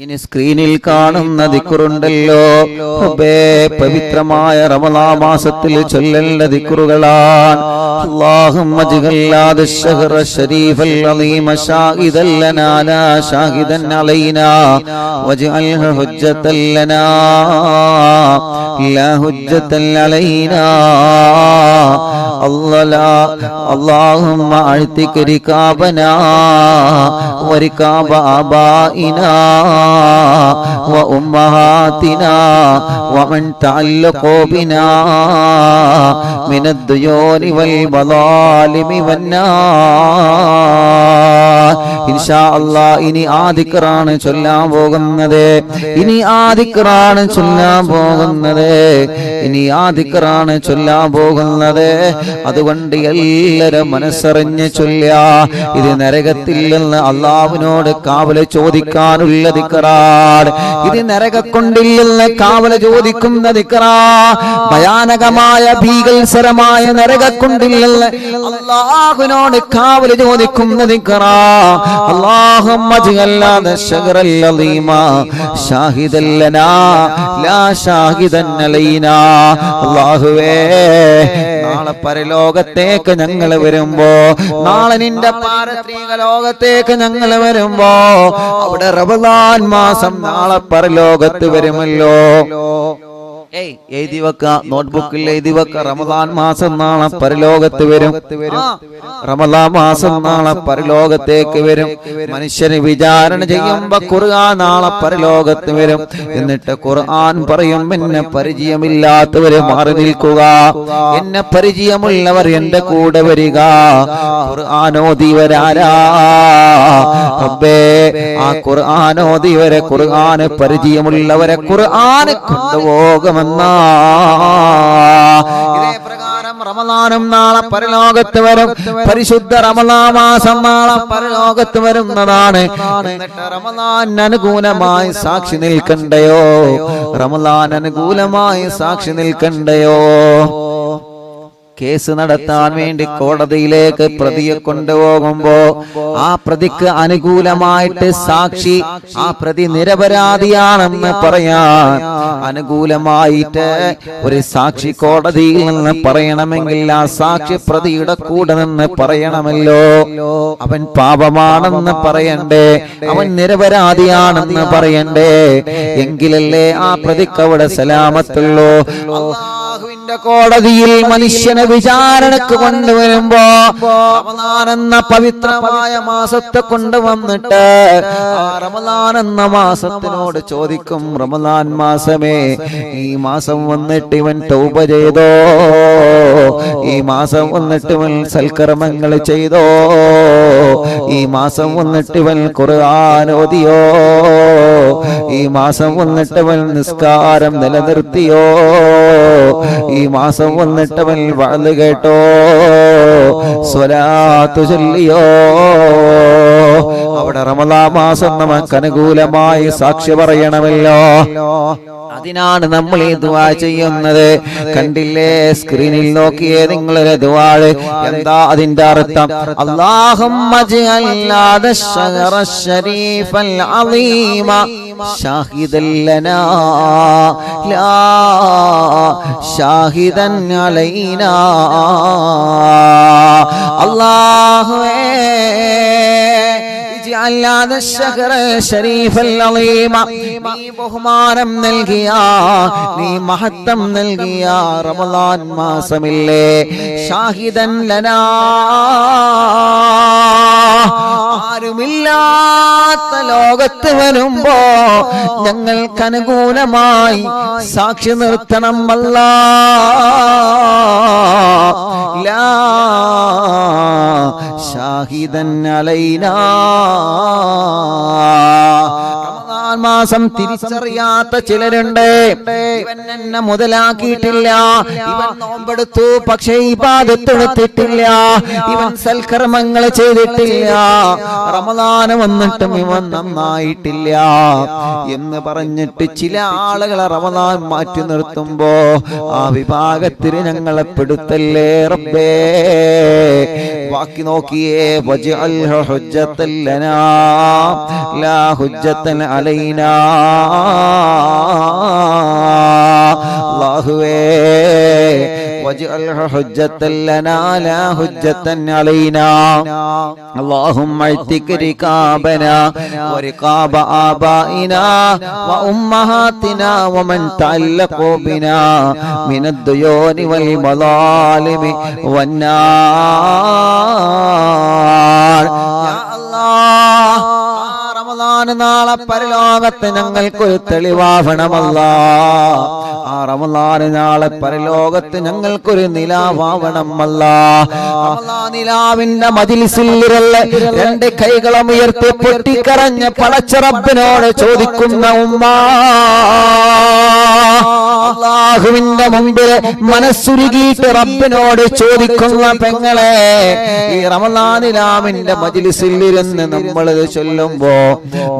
ഇനി സ്ക്രീനിൽ കാണുന്ന ദിക്റുണ്ടല്ലോ, പവിത്രമായ റമളാൻ മാസത്തിൽ ചൊല്ലേണ്ട ദിക്റുകളാണ്. അല്ലാഹുമ്മ ജ്അൽ ഹാദ അശ്ശഹ്റ ശരീഫൽ അളീമ ശാഹിദൻ ലനാ ലാ ശാഹിദൻ അലൈനാ വജ്അൽഹു ഹുജ്ജതൻ ലനാ ലാ ഹുജ്ജതൻ അലൈനാ. اللهم اعتق ركابنا وركاب آبائنا وأمهاتنا ومن تعلق بنا من الديون والمظالم والنار. ഇൻഷാ അല്ലാഹ് ഇനി ആ ദിക്റാണ് ചൊല്ലാൻ പോകുന്നത്. ഇനി ആ ദിക്റാണ് ചൊല്ലാൻ പോകുന്നത്. അതുകൊണ്ട് എല്ലാവരും മനസ്സറിഞ്ഞ് ചൊല്ലുക. ഇത് നരകത്തിൽ നിന്ന് അള്ളാഹുവിനോട് കാവല ചോദിക്കാനുള്ള ദിക്റാണ്. ഇത് നരകക്കൊണ്ടില്ലെന്ന് കാവല ചോദിക്കുന്ന ദിക്റാ. ഭയാനകമായ ഭീകരമായ നരകക്കൊണ്ടില്ലെന്ന് അള്ളാഹുവിനോട് കാവല ചോദിക്കുന്ന ദിക്റാ. اللهم اجعل هذا الشهر العظيم شاهدا لنا لا شاهدا علينا. അല്ലാഹുവേ, നാളെ പരലോകത്തേക്ക് ഞങ്ങൾ വരുമ്പോ, നാളെ നിന്റെ പാരത്രിക ലോകത്തേക്ക് ഞങ്ങൾ വരുമ്പോ, അവിടെ റമളാൻ മാസം നാളെ പരലോകത്ത് വരുമല്ലോ. എഴുതി വെക്ക, നോട്ട്ബുക്കിൽ എഴുതി വെക്ക. റമളാൻ മാസം നാളെ പരലോകത്ത് വരും. റമളാൻ മാസം നാളെ പരലോകത്തേക്ക് വരും. മനുഷ്യന് വിചാരണ ചെയ്യുമ്പോ ഖുർആൻ നാളെ പരലോകത്ത് വരും. എന്നിട്ട് ഖുർആൻ പറയും, എന്നെ പരിചയമില്ലാത്തവര് മാറി നിൽക്കുക, എന്നെ പരിചയമുള്ളവർ എന്റെ കൂടെ വരിക. ഖുർആനോദിവരാരാ റബ്ബേ, ആ ഖുർആനോദിവരെ, ഖുർആന് പരിചയമുള്ളവരെ ഖുർആന് കൊണ്ടുപോകുമെന്ന്. ഇതേ പ്രകാരം റമളാനും നാളെ പരലോകത്ത് വരും. പരിശുദ്ധ റമളാൻ മാസം നാളെ പരലോകത്ത് വരുന്നതാണ്. എന്നിട്ട് റമളാൻ അനുകൂലമായി സാക്ഷി നിൽക്കണ്ടയോ? റമളാൻ അനുകൂലമായി സാക്ഷി നിൽക്കണ്ടയോ? കേസ് നടത്താൻ വേണ്ടി കോടതിയിലേക്ക് പ്രതിയെ കൊണ്ടുപോകുമ്പോ ആ പ്രതിക്ക് അനുകൂലമായിട്ട് സാക്ഷി, ആ പ്രതി നിരപരാധിയാണെന്ന് പറയാൻ അനുകൂലമായിട്ട് ഒരു സാക്ഷി കോടതിയിൽ നിന്ന് പറയണമെങ്കിൽ ആ സാക്ഷി പ്രതിയുടെ കൂടെ നിന്ന് പറയണമല്ലോ. അവൻ പാപമാണെന്ന് പറയണ്ടേ, അവൻ നിരപരാധിയാണെന്ന് പറയണ്ടേ. എങ്കിലല്ലേ ആ പ്രതിക്ക് അവിടെ സലാമത്തുള്ളൂ. അല്ലാഹുവിന്റെ കോടതിയിൽ മനുഷ്യനെ വിചാരണക്ക് കൊണ്ടുവരുമ്പോ റമളാൻ എന്ന പവിത്രമായ മാസത്തെ കൊണ്ടുവന്നിട്ട് ആ റമളാൻ എന്ന മാസത്തിനോട് ചോദിക്കും, റമളാൻ മാസമേ, ഈ മാസം വന്നിട്ട് ഇവൻ തൗബ ചെയ്തോ? ഈ മാസം വന്നിട്ട് ഇവൻ സൽക്കർമ്മങ്ങൾ ചെയ്തോ? ഈ മാസം വന്നിട്ട് ഇവൻ ഖുർആൻ ഓതിയോ? ഈ മാസം വന്നിട്ട് ഇവൻ നിസ്കാരം നിലനിർത്തിയോ? ഈ മാസം വന്നിട്ട് അവൻ വഅദ് കേട്ടോ? സ്വലാത്ത് ചൊല്ലിയോ? അവിടെ റമളാൻ മാസം നമുക്ക് അനുകൂലമായി സാക്ഷി പറയണമല്ലോ. അതിനാണ് നമ്മൾ ഈ ദുആ ചെയ്യുന്നത്. കണ്ടില്ലേ, സ്ക്രീനിൽ നോക്കിയേ നിങ്ങളൊരു ദുആ. എന്താ അതിന്റെ അർത്ഥം? അല്ലാഹുമ്മ ജ്അൽ ഹാദ അശ്ശഹ്റ ശരീഫൽ അളീമ ഷാഹിദൻ ലനാ ലാ ഷാഹിദൻ അലൈനാ. അല്ലാഹുവേ, നീ ബഹുമാനം നൽകിയ, നീ മഹത്വം നൽകിയ റമളാൻ മാസമില്ലേ, ഷാഹിദൻ ലനാ, ആരുമില്ലാത്ത ലോകത്ത് വരുമ്പോ ഞങ്ങൾക്ക് അനുകൂലമായി സാക്ഷി നിർത്തണം അല്ലാഹ്. ലാ ഷാഹിദൻ അലൈനാ. റമളാൻ മാസം തിരിച്ചറിയാത്ത ചിലരുണ്ട്. ഇവൻ എന്നെ മുതലാക്കിയിട്ടില്ല, ഇവൻ നോമ്പെടുത്തു പക്ഷേ ഇബാദത്ത് എടുത്തിട്ടില്ല, ഇവൻ സൽക്കർമ്മങ്ങൾ ചെയ്തിട്ടില്ല, റമളാൻ വന്നിട്ടും ഇവൻ നന്നായിട്ടില്ല എന്ന് പറഞ്ഞിട്ട് ചില ആളുകളെ റമളാൻ മാറ്റി നിർത്തുമ്പോ ആ വിഭാഗത്തിന് ഞങ്ങളെ പെടുത്തല്ലേ റബ്ബേ. ബാക്കി നോക്കിയേ, വജ്അൽഹു ഹുജ്ജത്തൻ ലനാ ലാ ഹുജ്ജത്തൻ അലൈനാ. علينا അല്ലാഹുവേ واجعلها حجة لنا لا حجة علينا اللهم اعتق رقابنا ورقاب آبائنا وأمهاتنا ومن تعلقوا بنا من الديون والمظالم والنار يا الله റമളാൻ നാളെ പരലോകത്ത് ഞങ്ങൾക്കൊരു തെളിവാവണമല്ലാഹ് ആ റമളാൻ നാളെ പരലോകത്ത് ഞങ്ങൾക്കൊരു നിലാവാവണമല്ലാഹ് റമളാൻ നിലാവിന്റെ മജ്ലിസിൽ രണ്ട് കൈകളും ഉയർത്തി പൊട്ടിക്കരഞ്ഞ് പടച്ച റബ്ബിനോട് ചോദിക്കുന്ന ഉമ്മ അല്ലാഹുവിന്റെ മുമ്പിൽ മനസ്സുരുകിയിട്ട് റബ്ബിനോട് ചോദിക്കുന്ന പെങ്ങളെ ഈ റമളാൻ നിലാവിന്റെ മജ്ലിസിൽ ഇരുന്ന് നമ്മൾ ചൊല്ലുമ്പോ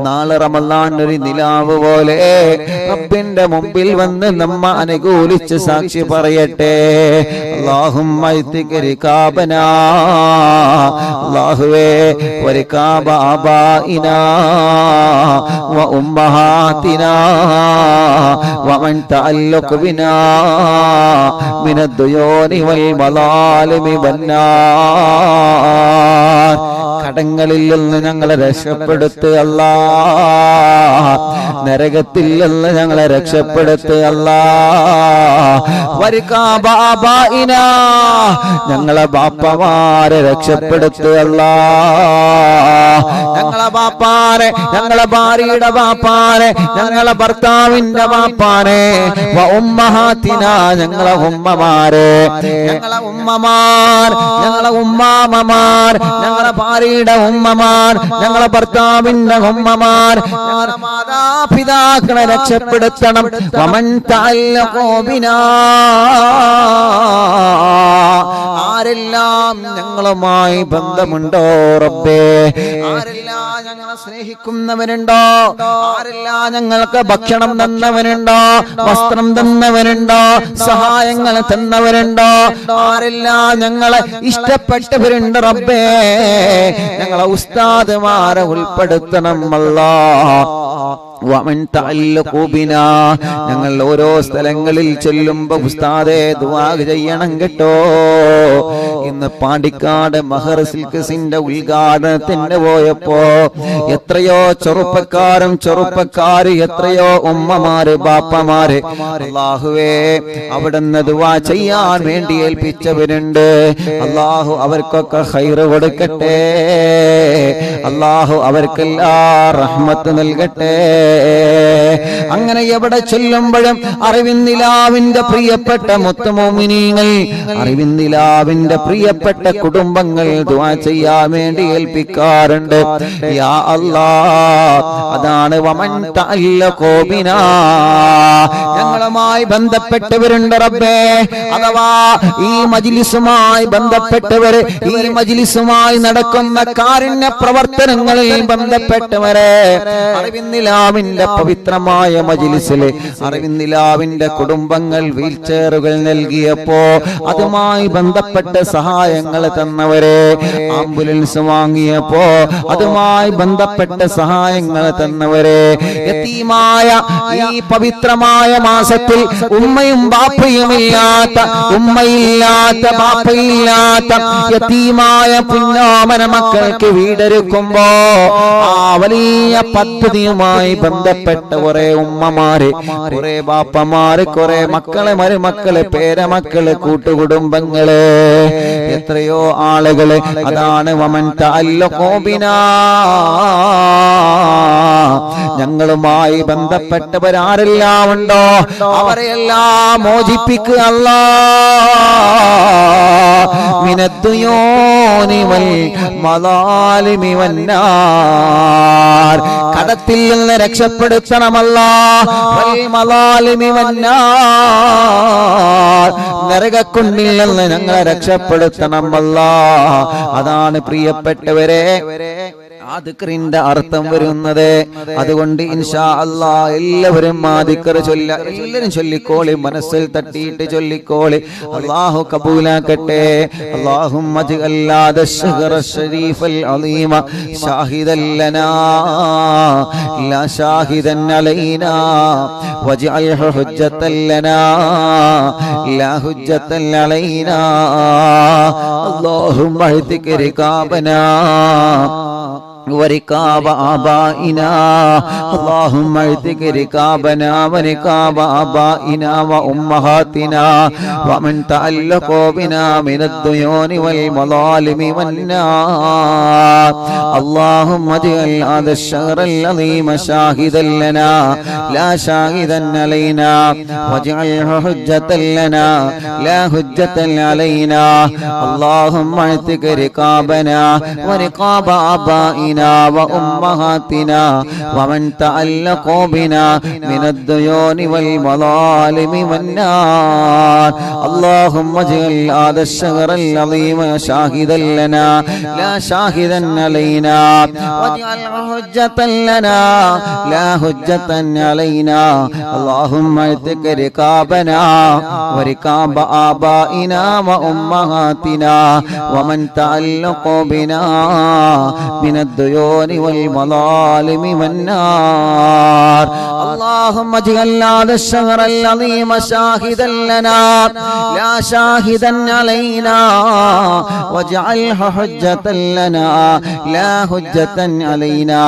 നാളെ റമളാൻ ഒരു നിലാവ് പോലെ റബ്ബിന്റെ മുമ്പിൽ വന്ന് നമ്മ അനുകൂലിച്ച് സാക്ഷി പറയട്ടെ അല്ലാഹുമ്മ ഇത്തിക റികാബനാ അല്ലാഹുവേ വരികാബ ആബായിനാ വ ഉമ്മഹാതിനാ വമൻ തഅല്ലഖ ബിനാ മിനദ് ദുയൂനി വൽ മലാലിമി വന്നാർ കടങ്ങളിൽ നിന്ന് ഞങ്ങളെ രക്ഷപ്പെടുത്ത് അല്ലാഹ് നരകത്തിൽ നിന്ന് ഞങ്ങളെ രക്ഷപ്പെടുത്ത് അല്ലാഹ് വരികാബാബായിനാ ഞങ്ങളെ ബാപ്പമാരെ രക്ഷപ്പെടുത്ത് അല്ലാഹ് ഞങ്ങളെ ബാപ്പാരെ ഞങ്ങളെ ഭാര്യയുടെ ബാപ്പാരെ ഞങ്ങളെ ഭർത്താവിന്റെ ബാപ്പാരെ വ ഉമ്മഹാതിനാ ഞങ്ങളെ ഉമ്മമാരെ ഞങ്ങളെ ഉമ്മമാർ ഞങ്ങളെ ഉമ്മാമമാർ ഞങ്ങളെ ഭാര്യയുടെ ഉമ്മമാർ ഞങ്ങളെ ഭർത്താവിന്റെ ഉമ്മമാർ ഞങ്ങളെ മാതാപിതാക്കളെ രക്ഷപ്പെടുത്തണം വമൻ തഅല്ലഖൂ ബിനാ ആരെല്ലാം ഞങ്ങളുമായി ബന്ധമുണ്ടോ റബ്ബേ ആരെല്ലാം ഞങ്ങളെ സ്നേഹിക്കുന്നവരുണ്ടോ ആരെല്ലാം ഞങ്ങൾക്ക് ഭക്ഷണം തന്നവരുണ്ടോ വസ്ത്രം തന്നവരുണ്ടോ സഹായങ്ങൾ തന്നവരുണ്ടോ ആരെല്ലാം ഞങ്ങളെ ഇഷ്ടപ്പെട്ടവരുണ്ട് റബ്ബേ ഞങ്ങളെ ഉസ്താദുമാരെ ഉൾപ്പെടുത്തണം അല്ലാഹ് വമൻ തഅല്ലഖൂ ബിനാ ഞങ്ങൾ ഓരോ സ്ഥലങ്ങളിൽ ചെല്ലുമ്പോൾ ഉസ്താദേ ദുആ ചെയ്യണം കേട്ടോ ഇന്ന് പാണ്ടിക്കാട് മഹർ സിൽക്സിന്റെ ഉദ്ഘാടനത്തിന് പോയപ്പോ എത്രയോ ചെറുപ്പക്കാര് എത്രയോ ഉമ്മമാര് ബാപ്പമാര് അല്ലാഹുവേ അവിടുന്ന് ദുആ ചെയ്യാൻ വേണ്ടി ഏൽപ്പിച്ചവരുണ്ട് അല്ലാഹു അവർക്കൊക്കെ ഖൈർ കൊടുക്കട്ടെ അല്ലാഹു അവർക്കെല്ലാം റഹ്മത്ത് നൽകട്ടെ അങ്ങനെ എവിടെ ചെല്ലുമ്പോഴും അറിവിന്ദിലാവിന്റെ പ്രിയപ്പെട്ട മുത്തുമോമിനീങ്ങൾ അറിവിന്ദിലാവിന്റെ പ്രിയപ്പെട്ട കുടുംബങ്ങൾ ദുആ ചെയ്യാൻ വേണ്ടി ഏൽപ്പിക്കാറുണ്ട് യാ അല്ലാഹ് അതാണ് വമൻ തഅല്ലഖൂ ബിനാ ഞങ്ങളുമായി ബന്ധപ്പെട്ടവരുണ്ട് റബ്ബേ അഥവാ ഈ മജ്ലിസുമായി ബന്ധപ്പെട്ടവര് ഈ മജ്ലിസുമായി നടക്കുന്ന കാരുണ്യ പ്രവർത്തനങ്ങളിൽ ബന്ധപ്പെട്ടവരെ അറിവിന്ദിലാവിന്റെ പവിത്രമായ മജ്ലിസിലെ അറിവിന്ദിലാവിന്റെ കുടുംബങ്ങൾ വീൽചെയറുകൾ നൽകിയപ്പോ അതുമായി ബന്ധപ്പെട്ട സഹായങ്ങൾ തന്നവരെ ആംബുലൻസ് വാങ്ങിയപ്പോ അതുമായി ബന്ധപ്പെട്ട സഹായങ്ങൾ തന്നവരെ യതീമായ ഈ പവിത്രമായ മാസത്തിൽ ഉമ്മയും ബാപ്പയുമില്ലാത്ത ഉമ്മയില്ലാത്ത ബാപ്പയില്ലാത്ത യതീമായ പുന്നാമന മക്കൾക്ക് വീടൊരുക്കുമ്പോ ആ വലിയ പദ്ധതിയുമായി ബന്ധപ്പെട്ട കുറെ ഉമ്മമാര് കുറെ ബാപ്പമാര് കുറെ മക്കളെ മരുമക്കളെ പേരമക്കള് കൂട്ടുകുടുംബങ്ങള് എത്രയോ ആളുകള് അതാണ് വമൻ തഅല്ലഖൂ ബിനാ ഞങ്ങളുമായി ബന്ധപ്പെട്ടവരാരെല്ലാം ഉണ്ടോ അവരെല്ലാം മോചിപ്പിക്കുക അല്ലാഹ് മിനദ്ദുയൂനി വൽ മലാലിമി വന്നാർ കടത്തിൽ നിന്ന് രക്ഷപ്പെടുത്തണമല്ലാഹ് വൽ മലാലിമി വന്നാർ നരകക്കുണ്ടിൽ നിന്ന് ഞങ്ങളെ രക്ഷപ്പെടുത്തണമല്ലാഹ് അതാണ് പ്രിയപ്പെട്ടവരെ ആ ദിക്റിന്റെ അർത്ഥം വരുന്നത്. അതുകൊണ്ട് ഇൻഷാ അല്ലാഹ് എല്ലാവരും ആ ദിക്ർ ചൊല്ല, എല്ലാവരും ചൊല്ലിക്കോളി, മനസ്സിൽ തട്ടിയിട്ട് ചൊല്ലിക്കോളി. അല്ലാഹു കബൂലാക്കട്ടെ. അല്ലാഹുമ്മ ജഅൽ ഹാദ അശ്ശഹ്റ അശ്ശരീഫൽ അളീമ ഷാഹിദൻ ലനാ ലാ ഷാഹിദൻ അലൈനാ വജഅൽഹു ഹുജ്ജത്തൻ ലനാ ലാ ഹുജ്ജത്തൻ അലൈനാ. അല്ലാഹുമ്മ അഹ്തിക് റികാബനാ وركاب آبائنا اللهم اعتق ركابنا وركاب آبائنا وأمهاتنا ومن تعلق بنا من الديون والمظالم والنار. اللهم اجعل هذا الشهر العظيم شاهدا لنا لا شاهدا علينا واجعله حجة لنا لا حجة علينا. اللهم اعتق ركابنا وركاب آبائنا وأمهاتنا ومن تعلقوا بنا من الديون والمظالم والنار. اللهم اجعل هذا الشهر العظيم شاهدا لنا لا شاهدا علينا واجعله حجة لنا لا حجة علينا. اللهم اعتق ركابنا وركاب آبائنا وأمهاتنا ومن تعلقوا بنا من الديون والمظالم والنار. اللهم اجعل هذا الشهر العظيم شاهدا لنا لا شاهدا علينا واجعله حجة لنا لا حجة علينا.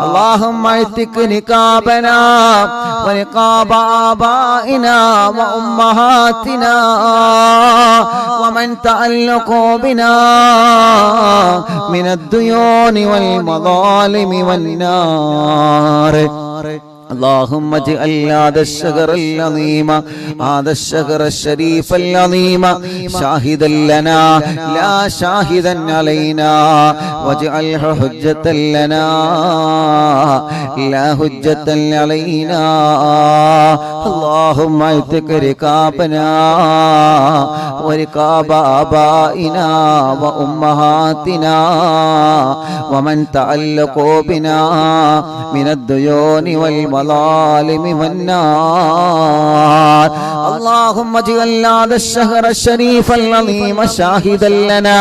اللهم اعتق ركابنا وركاب آبائنا وأمهاتنا ومن تعلقوا بنا من الديون والمظالم والنار. اللهم اجعل هذا الشهر العظيم هذا الشهر الشريف العظيم شاهدا لنا لا شاهدا علينا واجعله حجة لنا لا حجة علينا. اللهم اعتق ركابنا وركاب آبائنا وأمهاتنا ومن تعلقوا بنا من الديون والمظالم والنار. اللهم اجعل هذا الشهر الشريف العظيم شاهدا لنا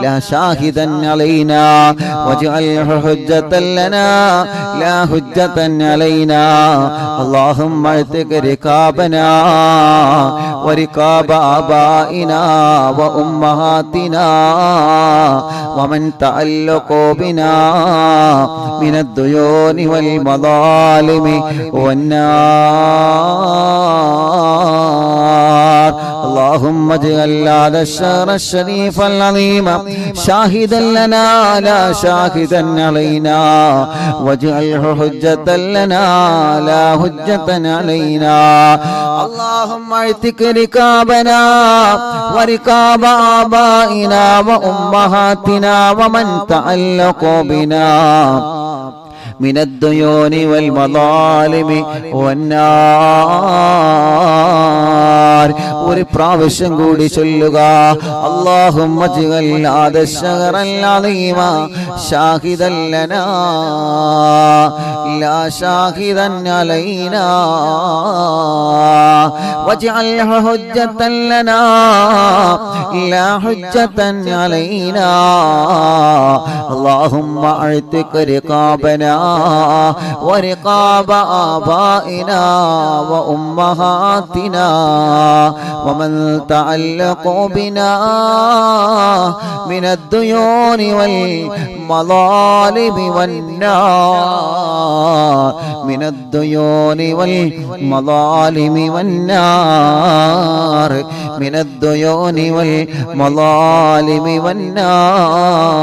لا شاهدا علينا واجعله حجة لنا لا حجة علينا. اللهم اعتق ركابنا وركاب آبائنا وأمهاتنا ومن تعلقوا بنا من الديون والمظالم والنار. اللهم اجعل هذا الشهر الشريف العظيم شاهدا لنا لا شاهدا علينا واجعله حجة لنا لا حجة علينا. اللهم اعتق ركابنا وركاب آبائنا وأمهاتنا ومن تعلقوا بنا من الديون والمظالم والنار. ഒരു പ്രാവശ്യം കൂടി ചൊല്ലുക. اللهم اجعل هذا الشهر العظيم شاهدا لنا لا شاهدا علينا واجعله حجة لنا لا حجة علينا. اللهم اعتق رقابنا ورقاب آبائنا وأمهاتنا ومن تعلقوا بنا من الديون والمظالم والنار من الديون والمظالم والنار من الديون والمظالم والنار.